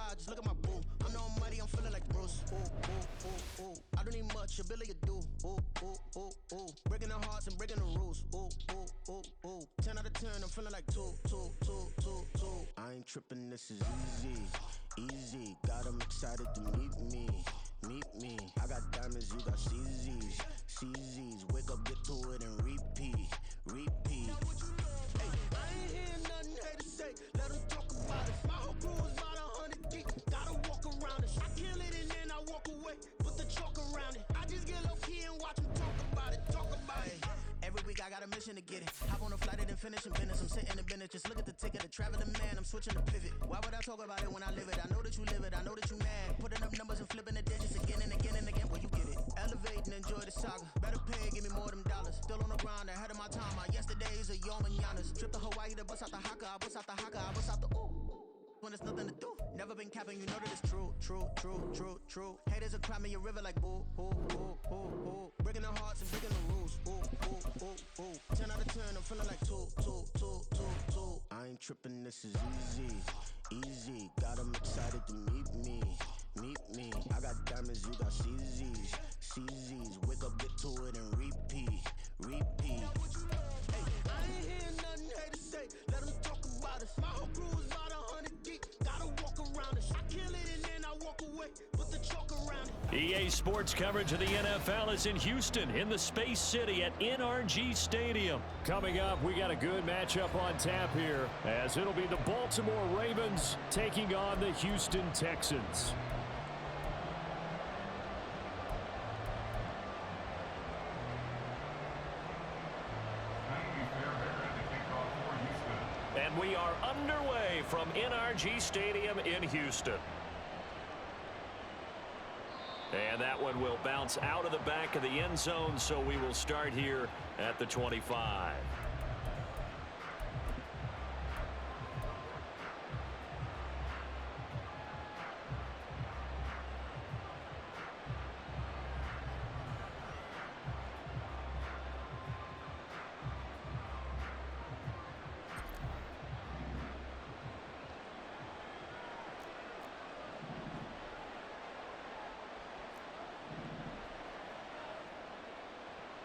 fly, just look at my boo. I'm no money, I'm feeling like Bruce. Ooh, ooh, ooh, ooh. I don't need much, ability to do. Ooh, ooh, ooh, ooh. Breaking the hearts and breaking the rules. Ooh, ooh, ooh, ooh. 10 out of 10, I'm feeling like two. I ain't tripping, this is easy. Got 'em excited to meet me. I got diamonds, you got CZs. Wake up, get to it, and repeat. Hey, I ain't hearing nothing haters say. Let them talk about it. My whole crew is about 100 deep. Gotta walk around it. I kill it and then I walk away. Put the chalk around it. I just get low key and watch them talk about it. Every week I got a mission to get it. Hop on a flight and then finish in business. I'm sitting in business. Just look at the ticket. A traveling man. I'm switching to pivot. Why would I talk about it when I live it? I know that you live it. I know that you mad. Putting up numbers and flipping the digits again and again and again. Well, you get it. Elevate and enjoy the saga. Better pay, give me more than dollars. Still on the grind, ahead of my time. My yesterdays are your mananas. Trip to Hawaii to bust out the haka. I bust out the haka. I bust out the ooh. When there's nothing to do. Never been capping, you know that it's true. Haters will cry me a river like boo. Breaking the hearts and breaking the rules. Ooh. 10 out of 10, I'm feeling like two. I ain't tripping, this is easy. Got 'em excited to meet me. I got diamonds, you got CZs. Wake up, get to it, and repeat. Hey, I ain't hearing nothing haters say. Let them talk about us. My whole crew is about 100 deep. Gotta walk around us. I kill it and then I walk away. Put the chalk around it. EA Sports coverage of the NFL is in Houston in the Space City at NRG Stadium. Coming up, we got a good matchup on tap here, as it'll be the Baltimore Ravens taking on the Houston Texans. And we are underway from NRG Stadium in Houston. And that one will bounce out of the back of the end zone, so we will start here at the 25.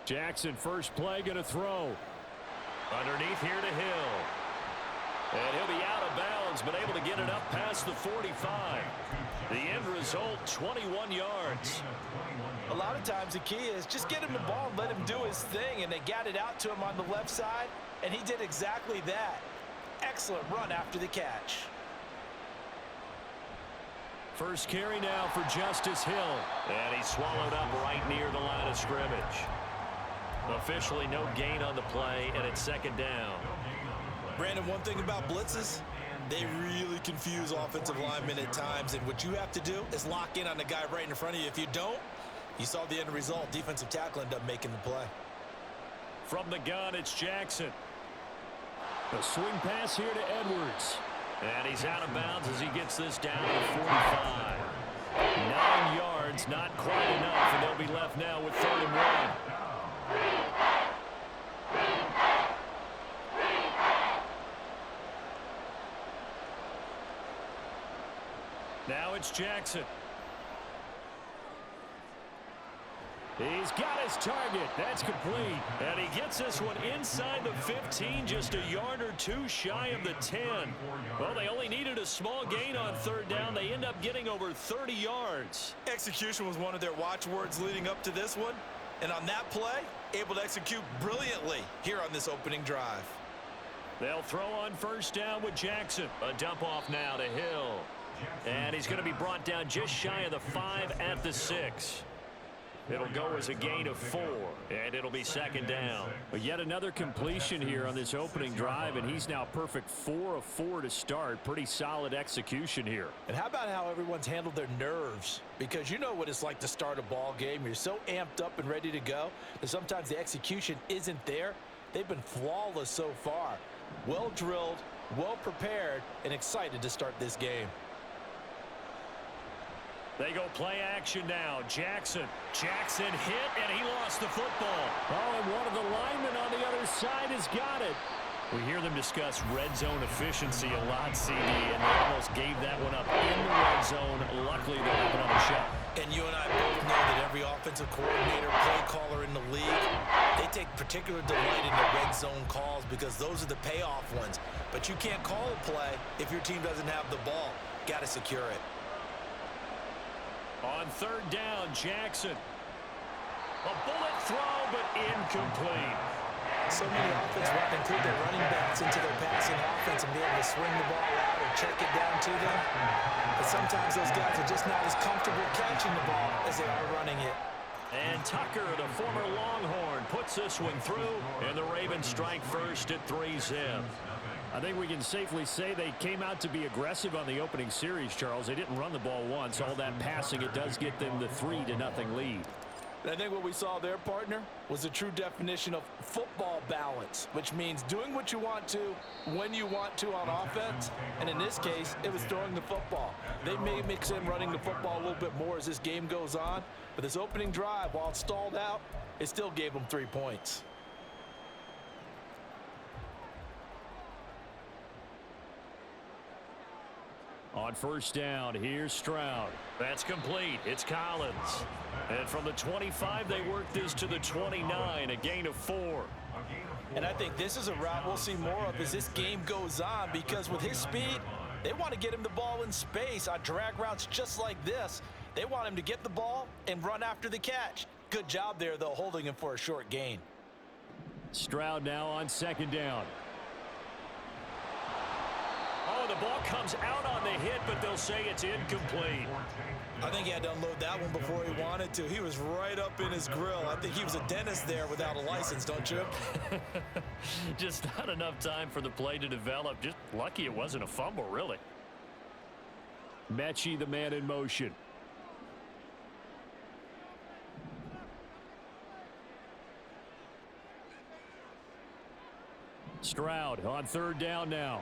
Jackson, first play, going to throw. Underneath here to Hill. And he'll be out of bounds, but able to get it up past the 45. The end result, 21 yards. A lot of times the key is just get him the ball and let him do his thing, and they got it out to him on the left side, and he did exactly that. Excellent run after the catch. First carry now for Justice Hill. And he's swallowed up right near the line of scrimmage. Officially no gain on the play, and it's second down. Brandon, one thing about blitzes, they really confuse offensive linemen at times, and what you have to do is lock in on the guy right in front of you. If you don't, you saw the end result. Defensive tackle ended up making the play. From the gun, it's Jackson. A swing pass here to Edwards. And he's out of bounds as he gets this down to 45. 9 yards, not quite enough, and they'll be left now with 3rd and 1. Now it's Jackson. He's got his target. That's complete. And he gets this one inside the 15, just a yard or two shy of the 10. Well, they only needed a small gain on 3rd down. They end up getting over 30 yards. Execution was one of their watchwords leading up to this one. And on that play, able to execute brilliantly here on this opening drive. They'll throw on 1st down with Jackson. A dump off now to Hill. And he's going to be brought down just shy of the 5 at the 6. It'll go as a gain of 4, and it'll be 2nd down. But yet another completion here on this opening drive, and he's now perfect 4 of 4 to start. Pretty solid execution here. And how about how everyone's handled their nerves? Because you know what it's like to start a ball game. You're so amped up and ready to go that sometimes the execution isn't there. They've been flawless so far. Well drilled, well prepared, and excited to start this game. They go play action now. Jackson hit, and he lost the football. Oh, and one of the linemen on the other side has got it. We hear them discuss red zone efficiency a lot, CD, and they almost gave that one up in the red hopefully they'll have another shot. And you and I both know that every offensive coordinator, play caller in the league, they take particular delight in the red zone calls because those are the payoff ones. But you can't call a play if your team doesn't have the ball. Got to secure it. On third down, Jackson. A bullet throw, but incomplete. So many offenses want to include their running backs into their passing offense and be able to swing the ball out or check it down to them. But sometimes those guys are just not as comfortable catching the ball as they are running it. And Tucker, the former Longhorn, puts this one through, and the Ravens strike first at 3-zip. I think we can safely say they came out to be aggressive on the opening series, Charles. They didn't run the ball once. All that passing, it does get them the 3-0 lead. I think what we saw there, partner, was a true definition of football balance, which means doing what you want to, when you want to on offense. And in this case, it was throwing the football. They may mix in running the football a little bit more as this game goes on. But this opening drive, while it stalled out, it still gave them 3 points. On first down, here's Stroud. That's complete. It's Collins. And from the 25, they work this to the 29, a gain of 4. And I think this is a route we'll see more of as this game goes on, because with his speed, they want to get him the ball in space on drag routes just like this. They want him to get the ball and run after the catch. Good job there, though, holding him for a short gain. Stroud now on second down. Oh, the ball comes out on the hit, but they'll say it's incomplete. I think he had to unload that one before he wanted to. He was right up in his grill. I think he was a dentist there without a license, don't you? Just not enough time for the play to develop. Just lucky it wasn't a fumble, really. Mechie, the man in motion. Stroud on third down now.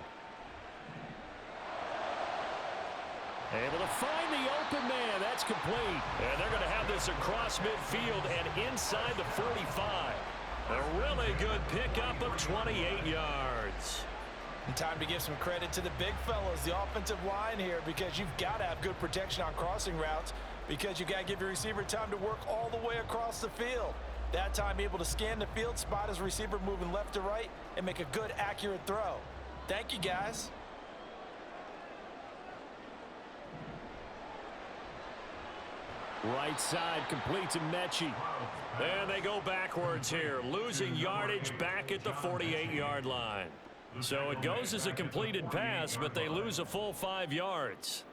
Able to find the open man. That's complete. And they're going to have this across midfield and inside the 45. A really good pickup of 28 yards. And time to give some credit to the big fellas, the offensive line here, because you've got to have good protection on crossing routes, because you got to give your receiver time to work all the way across the field. That time able to scan the field, spot his receiver moving left to right, and make a good, accurate throw. Thank you, guys. Right side complete to Mechie. And they go backwards here, losing yardage back at the 48-yard line. So it goes as a completed pass, but they lose a full 5 yards.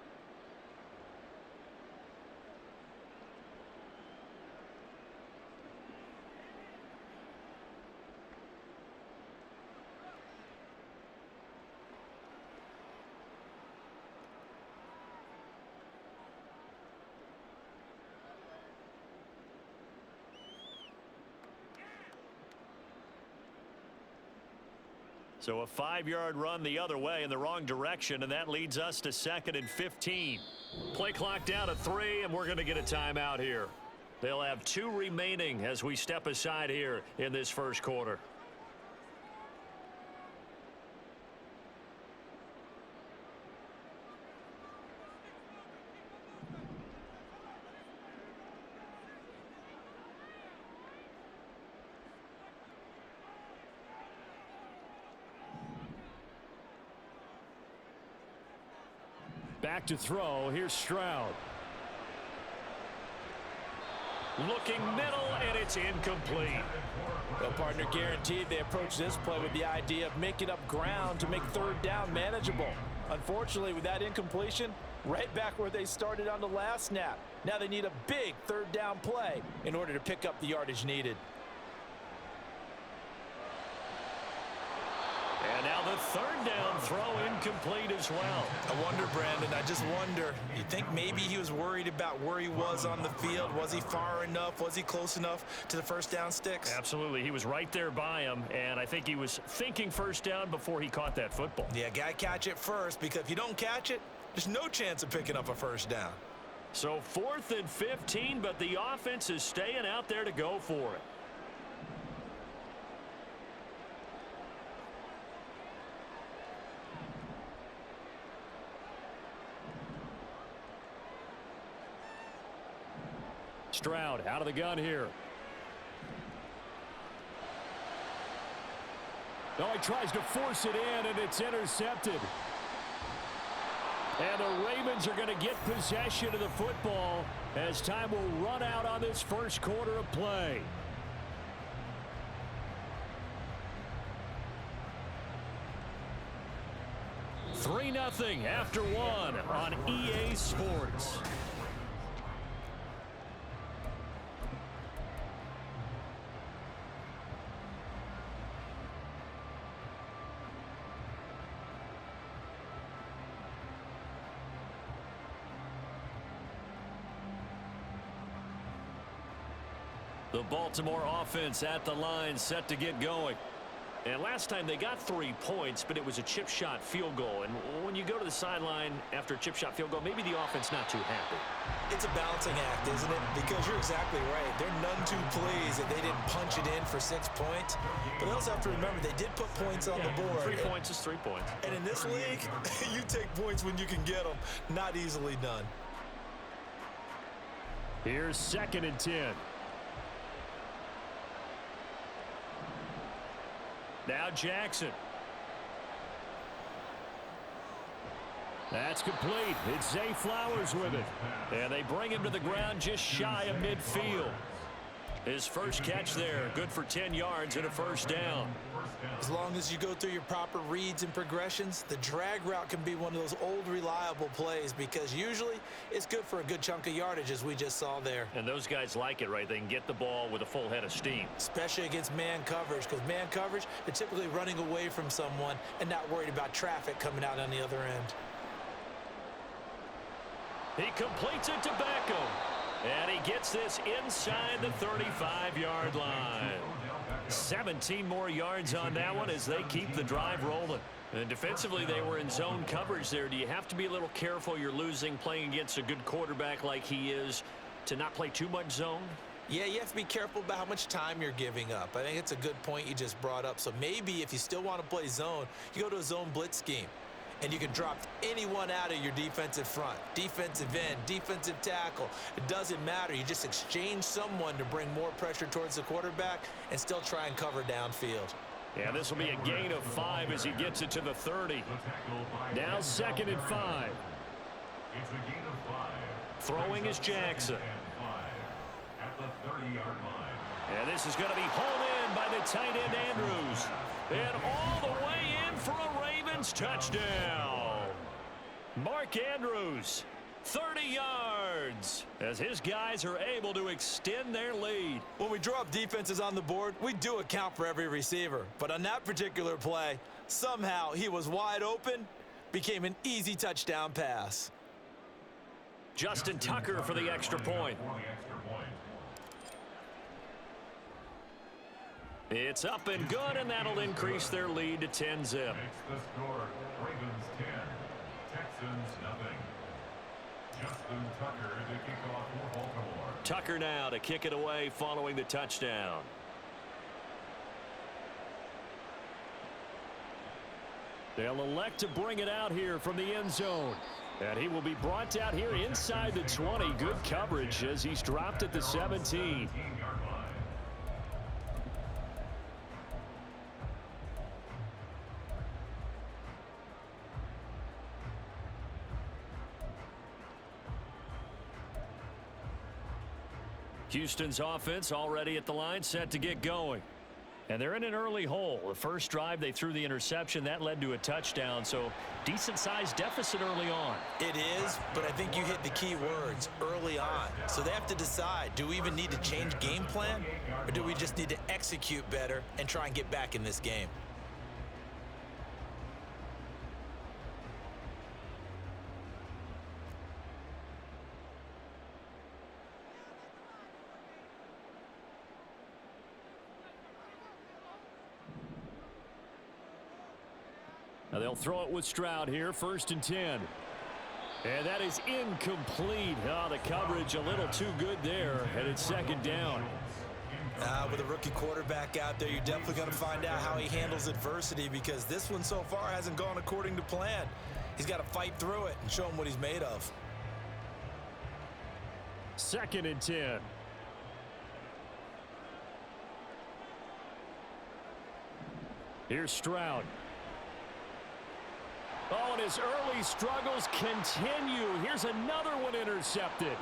So a 5-yard run the other way in the wrong direction, and that leads us to 2nd and 15. Play clock down to 3, and we're going to get a timeout here. They'll have 2 remaining as we step aside here in this first quarter. Back to throw. Here's Stroud. Looking middle, and it's incomplete. Well, partner, guaranteed they approach this play with the idea of making up ground to make third down manageable. Unfortunately, with that incompletion, right back where they started on the last snap. Now they need a big third down play in order to pick up the yardage needed. And now the third down throw incomplete as well. I wonder, Brandon, I just wonder, you think maybe he was worried about where he was on the field? Was he far enough? Was he close enough to the first down sticks? Absolutely. He was right there by him, and I think he was thinking first down before he caught that football. Yeah, got to catch it first, because if you don't catch it, there's no chance of picking up a first down. So 4th and 15, but the offense is staying out there to go for it. Stroud out of the gun here. Oh, he tries to force it in, and it's intercepted. And the Ravens are going to get possession of the football as time will run out on this first quarter of play. Three 3-0 after one on EA Sports. The Baltimore offense at the line, set to get going. And last time they got 3 points, but it was a chip shot field goal. And when you go to the sideline after a chip shot field goal, maybe the offense not too happy. It's a balancing act, isn't it? Because you're exactly right. They're none too pleased that they didn't punch it in for 6 points. But they also have to remember they did put points on the board. 3 points is 3 points. And in this league, you take points when you can get them. Not easily done. Here's 2nd and 10. Now Jackson. That's complete. It's Zay Flowers with it. And they bring him to the ground just shy of midfield. His first catch there, good for 10 yards and a first down. As long as you go through your proper reads and progressions, the drag route can be one of those old reliable plays because usually it's good for a good chunk of yardage as we just saw there. And those guys like it, right? They can get the ball with a full head of steam. Especially against man coverage, because man coverage, they're typically running away from someone and not worried about traffic coming out on the other end. He completes it to Beckham. And he gets this inside the 35-yard line. 17 more yards on that one as they keep the drive rolling. And defensively, they were in zone coverage there. Do you have to be a little careful you're losing playing against a good quarterback like he is to not play too much zone? Yeah, you have to be careful about how much time you're giving up. I think it's a good point you just brought up. So maybe if you still want to play zone, you go to a zone blitz scheme. And you can drop anyone out of your defensive front, defensive end, defensive tackle. It doesn't matter. You just exchange someone to bring more pressure towards the quarterback and still try and cover downfield. Yeah, this will be a gain of 5 as he gets it to the 30. Now 2nd and 5. It's a gain of 5. Throwing is Jackson. At the 30-yard line. And this is going to be hauled in by the tight end Andrews. And all the way in for a Ravens touchdown. Mark Andrews, 30 yards, as his guys are able to extend their lead. When we draw up defenses on the board, we do account for every receiver. But on that particular play, somehow he was wide open, became an easy touchdown pass. Justin Tucker for the extra point. It's up and good, and that'll increase their lead to 10-zip. Makes the score Ravens 10, Texans nothing. Justin Tucker to kick off for Baltimore. Tucker now to kick it away following the touchdown. They'll elect to bring it out here from the end zone. And he will be brought out here inside the 20. Good coverage as he's dropped at the 17. Houston's offense already at the line, set to get going. And they're in an early hole. The first drive, they threw the interception. That led to a touchdown, so decent-sized deficit early on. It is, but I think you hit the key words, early on. So they have to decide, do we even need to change game plan, or do we just need to execute better and try and get back in this game? Now they'll throw it with Stroud here, 1st and 10. And that is incomplete. Oh, the coverage a little too good there, and it's 2nd down. With a rookie quarterback out there, you're definitely going to find out how he handles adversity because this one so far hasn't gone according to plan. He's got to fight through it and show him what he's made of. 2nd and 10. Here's Stroud. Oh, and his early struggles continue. Here's another one intercepted.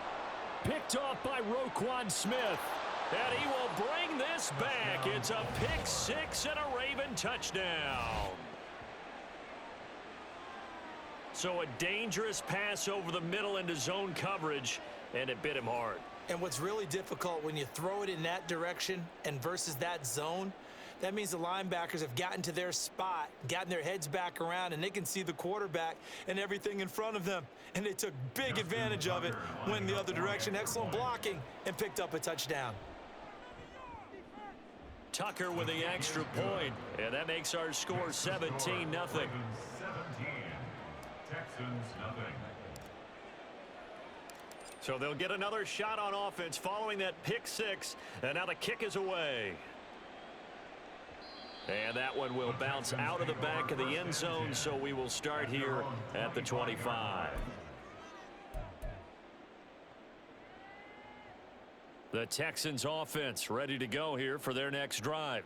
Picked off by Roquan Smith. And he will bring this back. It's a pick six and a Raven touchdown. So a dangerous pass over the middle into zone coverage, and it bit him hard. And what's really difficult when you throw it in that direction and versus that zone, that means the linebackers have gotten to their spot, gotten their heads back around, and they can see the quarterback and everything in front of them. And they took big advantage of it, went the other direction. Excellent blocking, and picked up a touchdown. Tucker with the extra point, and that makes our score 17-0. Ravens 17, Texans nothing. So they'll get another shot on offense following that pick six, and now the kick is away. And that one will bounce out of the back of the end zone, so we will start here at the 25. The Texans offense ready to go here for their next drive.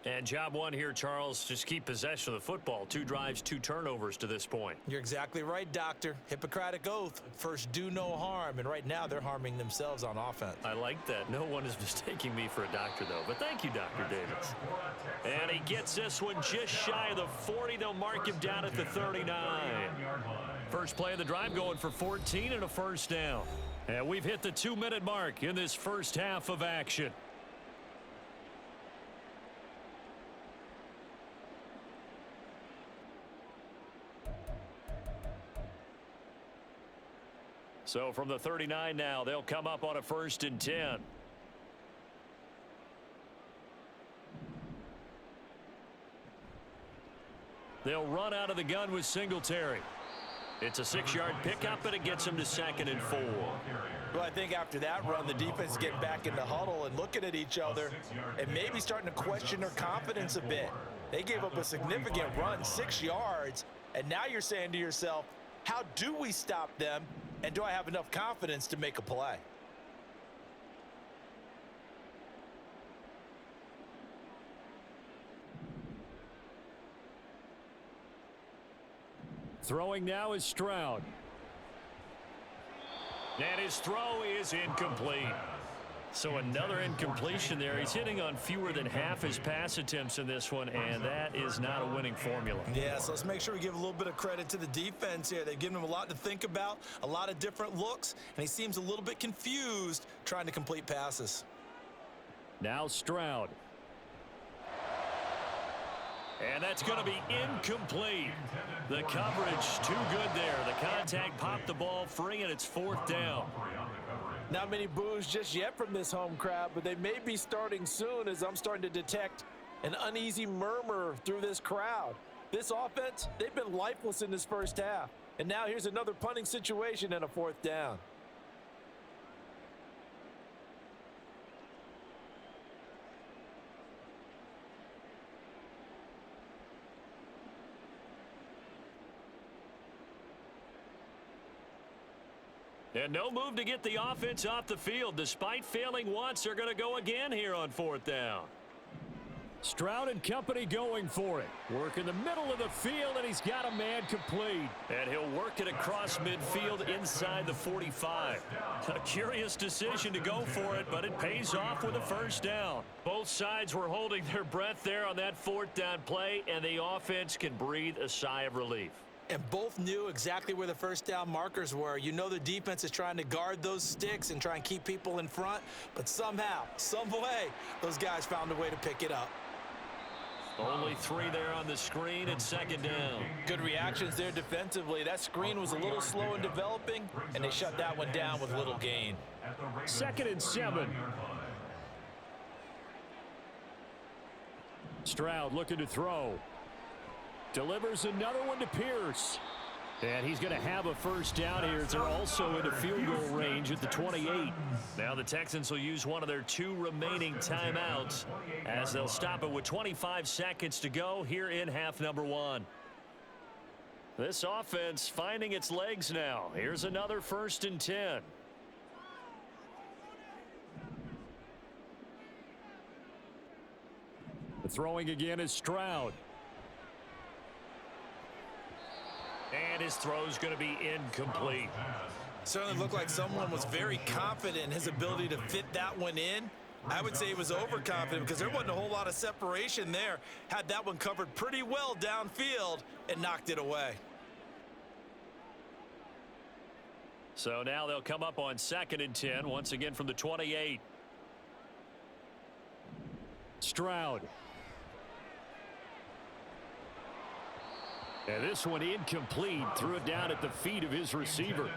And job one here, Charles, just keep possession of the football. 2 drives, 2 turnovers to this point. You're exactly right, Doctor. Hippocratic oath. First, do no harm. And right now, they're harming themselves on offense. I like that. No one is mistaking me for a doctor, though. But thank you, Dr. Davis. And he gets this one just shy of the 40. They'll mark him down at the 39. First play of the drive going for 14 and a first down. And we've hit the 2-minute mark in this first half of action. So from the 39 now, they'll come up on a 1st and 10. They'll run out of the gun with Singletary. It's a 6-yard pickup, and it gets them to 2nd and 4. Well, I think after that run, the defense is getting back in the huddle and looking at each other and maybe starting to question their confidence a bit. They gave up a significant run, 6 yards, and now you're saying to yourself, how do we stop them, and do I have enough confidence to make a play? Throwing now is Stroud. And his throw is incomplete. So another incompletion there. He's hitting on fewer than half his pass attempts in this one, and that is not a winning formula. Yeah, so let's make sure we give a little bit of credit to the defense here. They've given him a lot to think about, a lot of different looks, and he seems a little bit confused trying to complete passes. Now Stroud. And that's going to be incomplete. The coverage too good there. The contact popped the ball free, and it's 4th down. Not many boos just yet from this home crowd, but they may be starting soon as I'm starting to detect an uneasy murmur through this crowd. This offense, they've been lifeless in this first half. And now here's another punting situation and a 4th down. And no move to get the offense off the field. Despite failing once, they're going to go again here on 4th down. Stroud and company going for it. Work in the middle of the field, and he's got a man complete. And he'll work it across midfield inside the 45. A curious decision to go for it, but it pays off with a 1st down. Both sides were holding their breath there on that 4th down play, and the offense can breathe a sigh of relief. And both knew exactly where the 1st down markers were. You know the defense is trying to guard those sticks and try and keep people in front, but somehow, some way, those guys found a way to pick it up. Only 3 there on the screen at 2nd down. Good reactions there defensively. That screen was a little slow in developing, and they shut that one down with little gain. 2nd and 7. Stroud looking to throw. Delivers another one to Pierce. And he's going to have a 1st down here. They're also into field goal range at the 28. Now the Texans will use one of their 2 remaining timeouts as they'll stop it with 25 seconds to go here in half number 1. This offense finding its legs now. Here's another 1st and 10. The throwing again is Stroud. And his throw's going to be incomplete. Certainly looked like someone was very confident in his ability to fit that one in. I would say he was overconfident because there wasn't a whole lot of separation there. Had that one covered pretty well downfield and knocked it away. So now they'll come up on 2nd and 10, once again from the 28. Stroud. And this one incomplete. Threw it down at the feet of his receiver.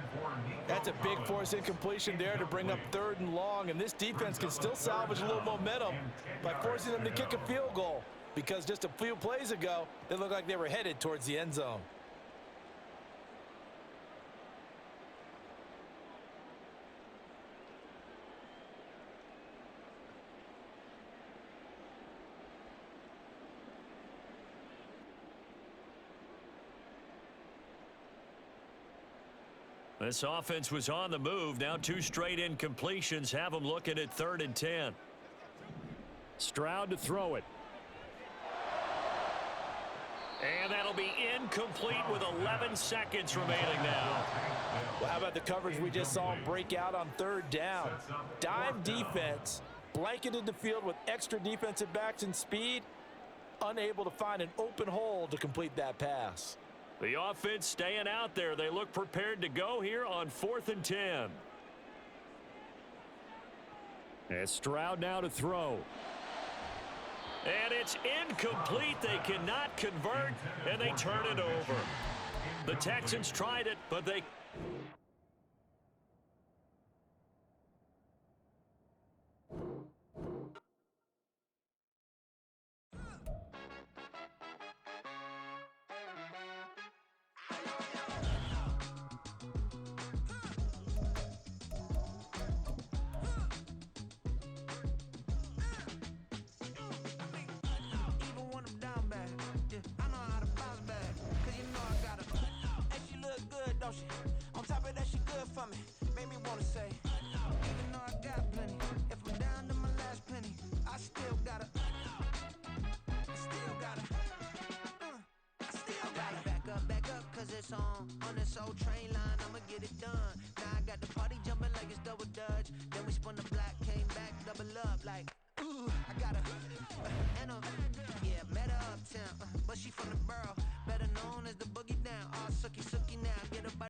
That's a big force incompletion there to bring up 3rd and long. And this defense can still salvage a little momentum by forcing them to kick a field goal. Because just a few plays ago, they looked like they were headed towards the end zone. This offense was on the move. Now 2 straight incompletions have them looking at 3rd and 10. Stroud to throw it. And that'll be incomplete with 11 seconds remaining now. Well, how about the coverage we just saw him break out on 3rd down? Dime defense, blanketed the field with extra defensive backs and speed, unable to find an open hole to complete that pass. The offense staying out there. They look prepared to go here on 4th and 10. And Stroud now to throw. And it's incomplete. They cannot convert, and they turn it over. The Texans tried it, but they... On top of that, she good for me. Made me wanna say, even though I got plenty, if I'm down to my last penny, I still gotta back up, cause it's on this old train line, I'ma get it done. Now I got the party jumping like it's double dutch. Then we spun the block, came back, double up, like, ooh, I got and yeah, met her uptown, but she from the borough, better known as the boogie down, all sookie now, get her by